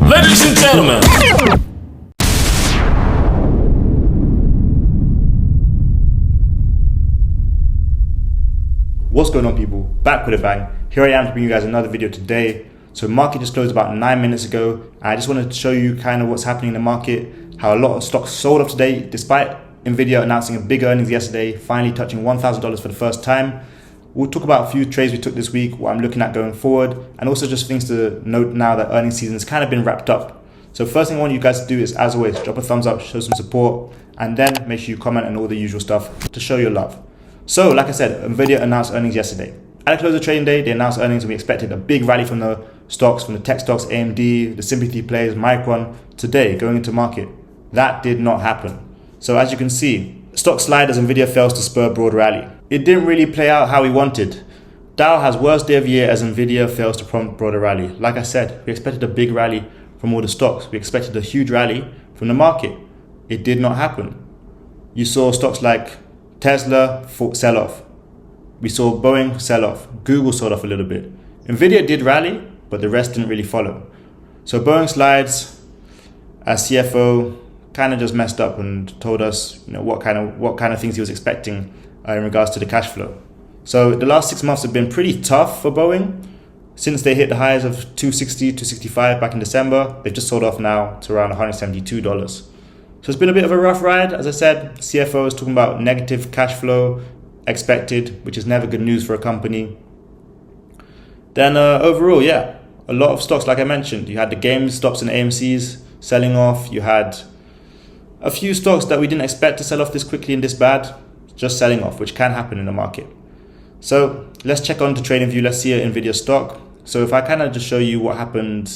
Ladies and gentlemen. What's going on, people? Back with a bang. Here I am to bring you guys another video today. So market just closed about 9 minutes ago. I just wanted to show you kind of what's happening in the market, how a lot of stocks sold off today despite Nvda announcing a big earnings yesterday, finally touching $1,000 for the first time. We'll talk about a few trades we took this week, what I'm looking at going forward, and also just things to note now that earnings season has kind of been wrapped up. So first thing I want you guys to do is, as always, drop a thumbs up, show some support, and then make sure you comment and all the usual stuff to show your love. So like I said, Nvda announced earnings yesterday. At the close of trading day, they announced earnings and we expected a big rally from the stocks, from the tech stocks, AMD, the sympathy plays, Micron, today going into market. That did not happen. So as you can see, stock slide as Nvda fails to spur broad rally. It didn't really play out how we wanted. Dow has worst day of year as Nvda fails to prompt broader rally. Like I said, we expected a big rally from all the stocks. We expected a huge rally from the market. It did not happen. You saw stocks like Tesla sell off. We saw Boeing sell off. Google sold off a little bit. Nvda did rally, but the rest didn't really follow. So Boeing slides, as CFO, kind of just messed up and told us, what kind of things he was expecting in regards to the cash flow. So the last 6 months have been pretty tough for Boeing. Since they hit the highs of 260, 265 back in December, they've just sold off now to around $172. So it's been a bit of a rough ride. As I said, CFO is talking about negative cash flow expected, which is never good news for a company. Then overall, yeah, a lot of stocks, like I mentioned, you had the GameStops and AMCs selling off. You had a few stocks that we didn't expect to sell off this quickly and this bad, just selling off, which can happen in the market. So let's check on to TradingView. Let's see an Nvidia stock. So if I kind of just show you what happened,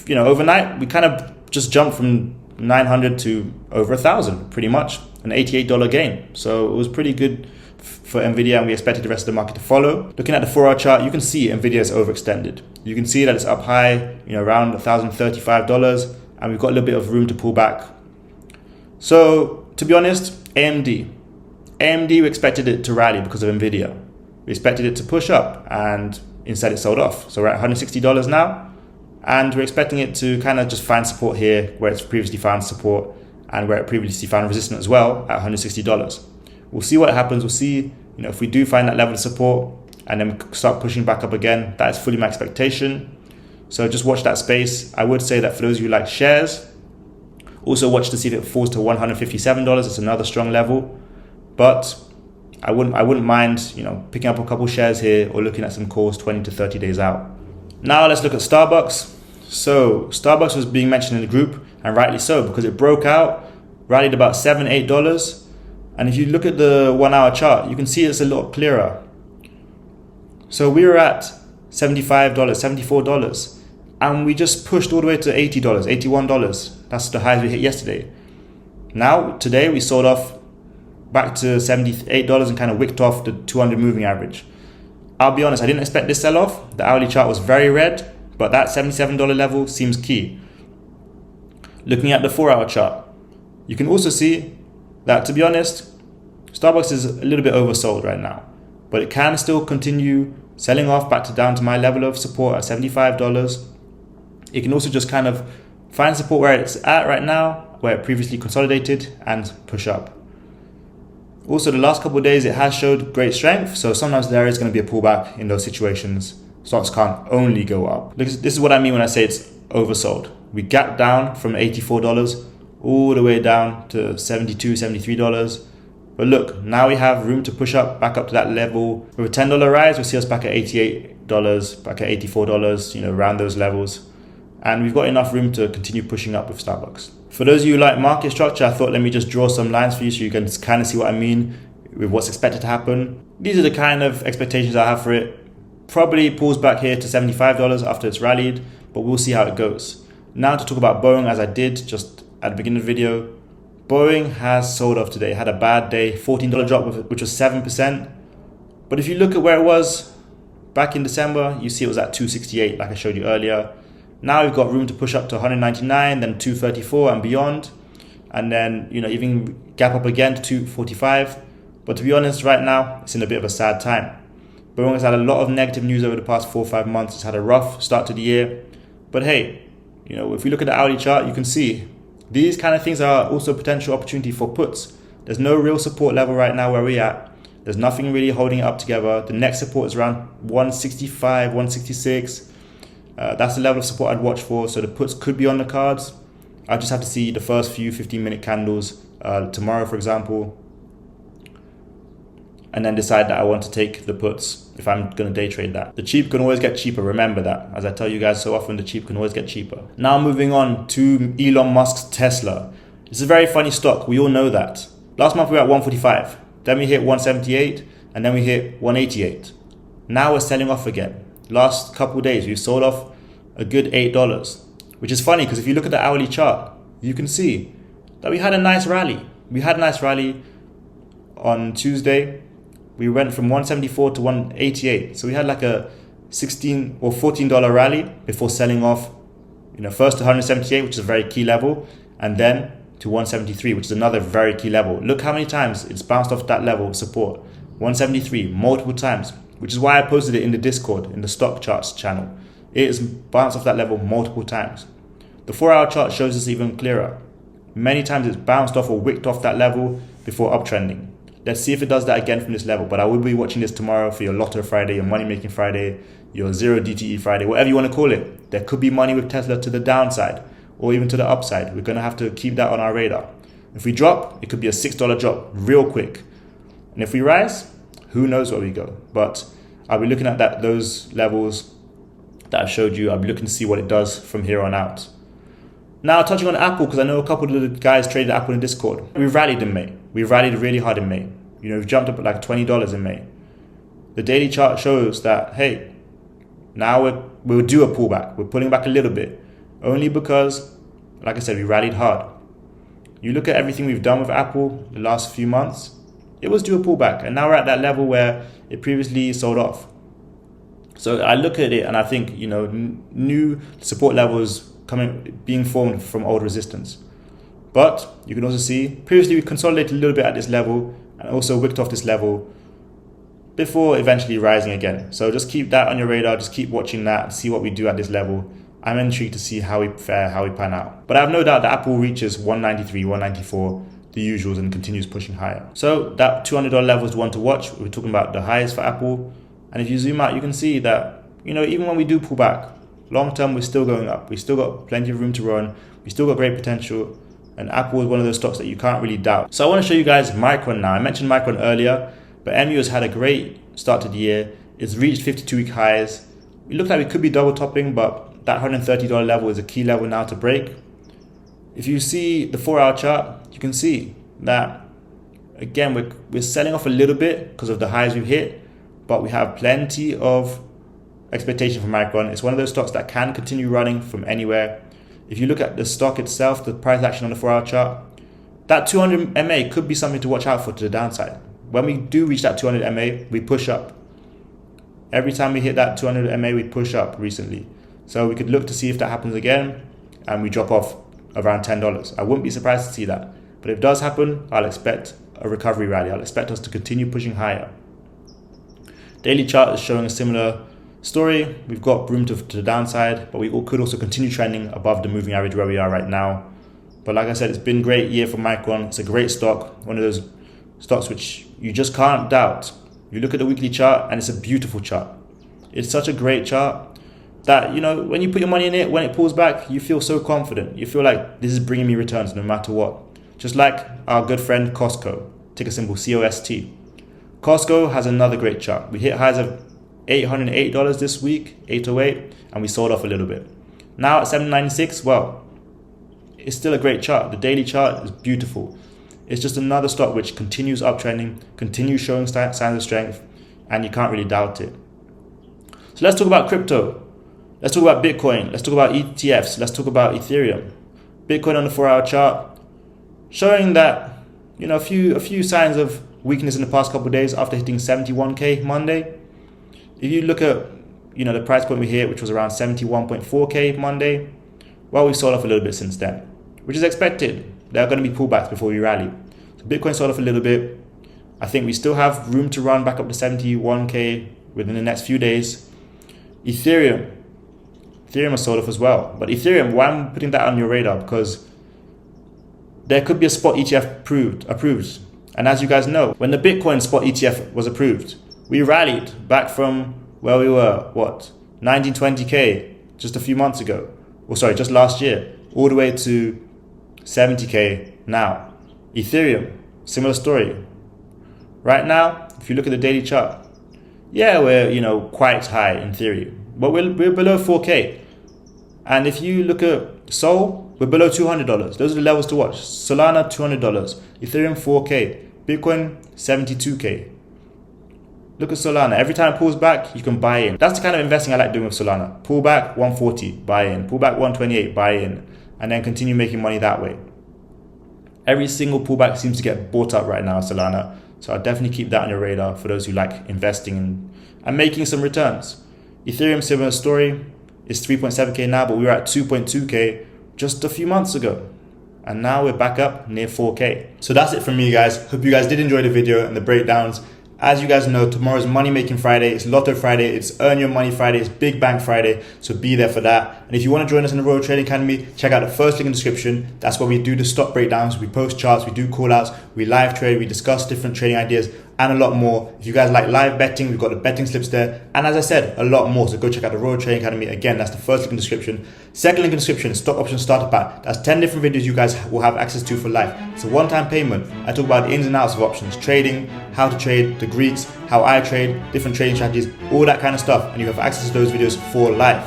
overnight, we kind of just jumped from 900 to over 1,000, pretty much, an $88 gain. So it was pretty good for Nvidia, and we expected the rest of the market to follow. Looking at the 4-hour chart, you can see Nvidia is overextended. You can see that it's up high, around $1,035, and we've got a little bit of room to pull back. So to be honest, AMD, we expected it to rally because of Nvidia. We expected it to push up, and instead it sold off. So we're at $160 now, and we're expecting it to kind of just find support here where it's previously found support and where it previously found resistance as well at $160. We'll see what happens. We'll see, if we do find that level of support and then start pushing back up again. That is fully my expectation. So just watch that space. I would say that for those of you who like shares, also watch to see if it falls to $157. It's another strong level. But I wouldn't mind, picking up a couple shares here or looking at some calls 20 to 30 days out. Now let's look at Starbucks. So Starbucks was being mentioned in the group, and rightly so, because it broke out, rallied about $7, $8. And if you look at the 1-hour chart, you can see it's a lot clearer. So we were at $75, $74, and we just pushed all the way to $80, $81. That's the highs we hit yesterday. Now, today we sold off back to $78 and kind of wicked off the 200 moving average. I'll be honest, I didn't expect this sell-off. The hourly chart was very red, but that $77 level seems key. Looking at the 4-hour chart, you can also see that, to be honest, Starbucks is a little bit oversold right now, but it can still continue selling off back down to my level of support at $75. It can also just kind of find support where it's at right now, where it previously consolidated, and push up. Also, the last couple of days, it has showed great strength. So sometimes there is going to be a pullback in those situations. Stocks can't only go up. This is what I mean when I say it's oversold. We gapped down from $84 all the way down to $72, $73. But look, now we have room to push up back up to that level. With a $10 rise, we'll see us back at $88, back at $84, around those levels. And we've got enough room to continue pushing up with Starbucks. For those of you who like market structure, I thought let me just draw some lines for you so you can kind of see what I mean with what's expected to happen. These are the kind of expectations I have for it. Probably pulls back here to $75 after it's rallied, but we'll see how it goes. Now to talk about Boeing, as I did just at the beginning of the video. Boeing has sold off today. It had a bad day, $14 drop, which was 7%. But if you look at where it was back in December, you see it was at 268, like I showed you earlier. Now we've got room to push up to 199, then 234 and beyond. And then, even gap up again to 245. But to be honest, right now, it's in a bit of a sad time. Boeing has had a lot of negative news over the past 4 or 5 months. It's had a rough start to the year. But hey, You know, if we look at the hourly chart, you can see these kind of things are also potential opportunity for puts. There's no real support level right now where we're at. There's nothing really holding it up together. The next support is around 165, 166. That's the level of support I'd watch for. So the puts could be on the cards. I just have to see the first few 15-minute candles tomorrow, for example, and then decide that I want to take the puts if I'm going to day trade that. The cheap can always get cheaper. Remember that. As I tell you guys so often, the cheap can always get cheaper. Now moving on to Elon Musk's Tesla. It's a very funny stock. We all know that. Last month we were at 145. Then we hit 178. And then we hit 188. Now we're selling off again. Last couple of days we've sold off a good $8. Which is funny because if you look at the hourly chart, you can see that we had a nice rally. We had a nice rally on Tuesday. We went from 174 to 188. So we had like a $16 or $14 rally before selling off, first to 178, which is a very key level, and then to 173, which is another very key level. Look how many times it's bounced off that level of support. 173, multiple times, which is why I posted it in the Discord, in the stock charts channel. It has bounced off that level multiple times. The 4-hour chart shows this even clearer. Many times it's bounced off or wicked off that level before uptrending. Let's see if it does that again from this level. But I will be watching this tomorrow for your Lotto Friday, your Money Making Friday, your Zero DTE Friday, whatever you want to call it. There could be money with Tesla to the downside or even to the upside. We're going to have to keep that on our radar. If we drop, it could be a $6 drop real quick. And if we rise, who knows where we go. But I'll be looking at those levels that I showed you. I'll be looking to see what it does from here on out. Now touching on Apple, because I know a couple of the guys traded Apple in Discord. We've rallied in May. We've rallied really hard in May. We've jumped up at like $20 in May. The daily chart shows that, hey, now we'll do a pullback. We're pulling back a little bit. Only because, like I said, we rallied hard. You look at everything we've done with Apple the last few months, it was due a pullback. And now we're at that level where it previously sold off. So I look at it and I think, new support levels being formed from old resistance. But you can also see previously we consolidated a little bit at this level and also wicked off this level before eventually rising again. So just keep that on your radar, just keep watching that and see what we do at this level. I'm intrigued to see how we fare, how we pan out. But I have no doubt that Apple reaches 193, 194, the usuals, and continues pushing higher. So that $200 level is the one to watch. We're talking about the highs for Apple. And if you zoom out, you can see that, even when we do pull back, long term, we're still going up. We still got plenty of room to run. We still got great potential. And Apple is one of those stocks that you can't really doubt. So I want to show you guys Micron now. I mentioned Micron earlier, but MU has had a great start to the year. It's reached 52-week highs. It looks like we could be double topping, but that $130 level is a key level now to break. If you see the 4-hour chart, you can see that, again, we're selling off a little bit because of the highs we've hit, but we have plenty of expectation for Micron. It's one of those stocks that can continue running from anywhere. If you look at the stock itself, the price action on the 4-hour chart, that 200 MA could be something to watch out for to the downside. When we do reach that 200 MA, we push up. Every time we hit that 200 MA, we push up recently. So we could look to see if that happens again and we drop off around $10. I wouldn't be surprised to see that. But if it does happen, I'll expect a recovery rally. I'll expect us to continue pushing higher. Daily chart is showing a similar story. We've got room to the downside, but we could also continue trending above the moving average where we are right now. But like I said, it's been a great year for Micron. It's a great stock, one of those stocks which you just can't doubt. You look at the weekly chart and it's a beautiful chart. It's such a great chart that, when you put your money in it, when it pulls back, you feel so confident. You feel like this is bringing me returns no matter what. Just like our good friend Costco, ticker symbol COST. Costco has another great chart. We hit highs of $808 this week, 808, and we sold off a little bit. Now at 796, well, it's still a great chart. The daily chart is beautiful. It's just another stock which continues uptrending, continues showing signs of strength, and you can't really doubt it. So let's talk about crypto. Let's talk about Bitcoin. Let's talk about ETFs. Let's talk about Ethereum. Bitcoin on the 4-hour chart, showing that, a few signs of weakness in the past couple of days after hitting 71K Monday. If you look at, the price point we hit, which was around 71.4K Monday, well, we've sold off a little bit since then, which is expected. There are going to be pullbacks before we rally. So Bitcoin sold off a little bit. I think we still have room to run back up to 71K within the next few days. Ethereum Ethereum has sold off as well. But Ethereum, why I'm putting that on your radar? Because there could be a spot ETF approved. And as you guys know, when the Bitcoin spot ETF was approved, we rallied back from where we were, 19, 20K just a few months ago. Or sorry, just last year, all the way to 70K now. Ethereum, similar story. Right now, if you look at the daily chart, yeah, we're quite high in theory, but we're below 4K. And if you look at Sol, we're below $200. Those are the levels to watch. Solana, $200. Ethereum, 4K. Bitcoin, 72K. Look at Solana. Every time it pulls back, you can buy in. That's the kind of investing I like doing with Solana. Pull back 140, buy in. Pull back 128, buy in. And then continue making money that way. Every single pullback seems to get bought up right now, Solana. So I'll definitely keep that on your radar for those who like investing and making some returns. Ethereum, similar story. It's 3.7K now, but we were at 2.2K just a few months ago. And now we're back up near 4K. So that's it from me, guys. Hope you guys did enjoy the video and the breakdowns. As you guys know, tomorrow's Money Making Friday, it's Lotto Friday, it's Earn Your Money Friday, it's Big Bang Friday, so be there for that. And if you want to join us in the Royal Trading Academy, check out the first link in the description. That's where we do the stock breakdowns, we post charts, we do call outs, we live trade, we discuss different trading ideas, and a lot more. If you guys like live betting, we've got the betting slips there. And as I said, a lot more. So go check out the Royal Trading Academy. Again, that's the first link in the description. Second link in the description, stock option starter pack. That's 10 different videos you guys will have access to for life. It's a one-time payment. I talk about the ins and outs of options, trading, how to trade, the Greeks, how I trade, different trading strategies, all that kind of stuff. And you have access to those videos for life.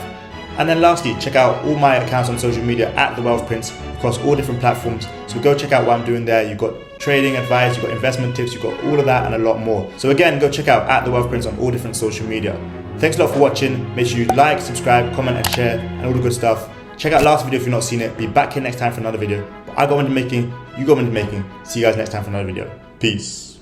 And then lastly, check out all my accounts on social media at The Wealth Prince across all different platforms. So go check out what I'm doing there. You've got trading advice, you've got investment tips, you've got all of that and a lot more. So again, go check out at The Wealth Prince on all different social media. Thanks a lot for watching. Make sure you like, subscribe, comment and share and all the good stuff. Check out last video if you've not seen it. Be back here next time for another video. But I got one in the making, you got one in the making. See you guys next time for another video. Peace.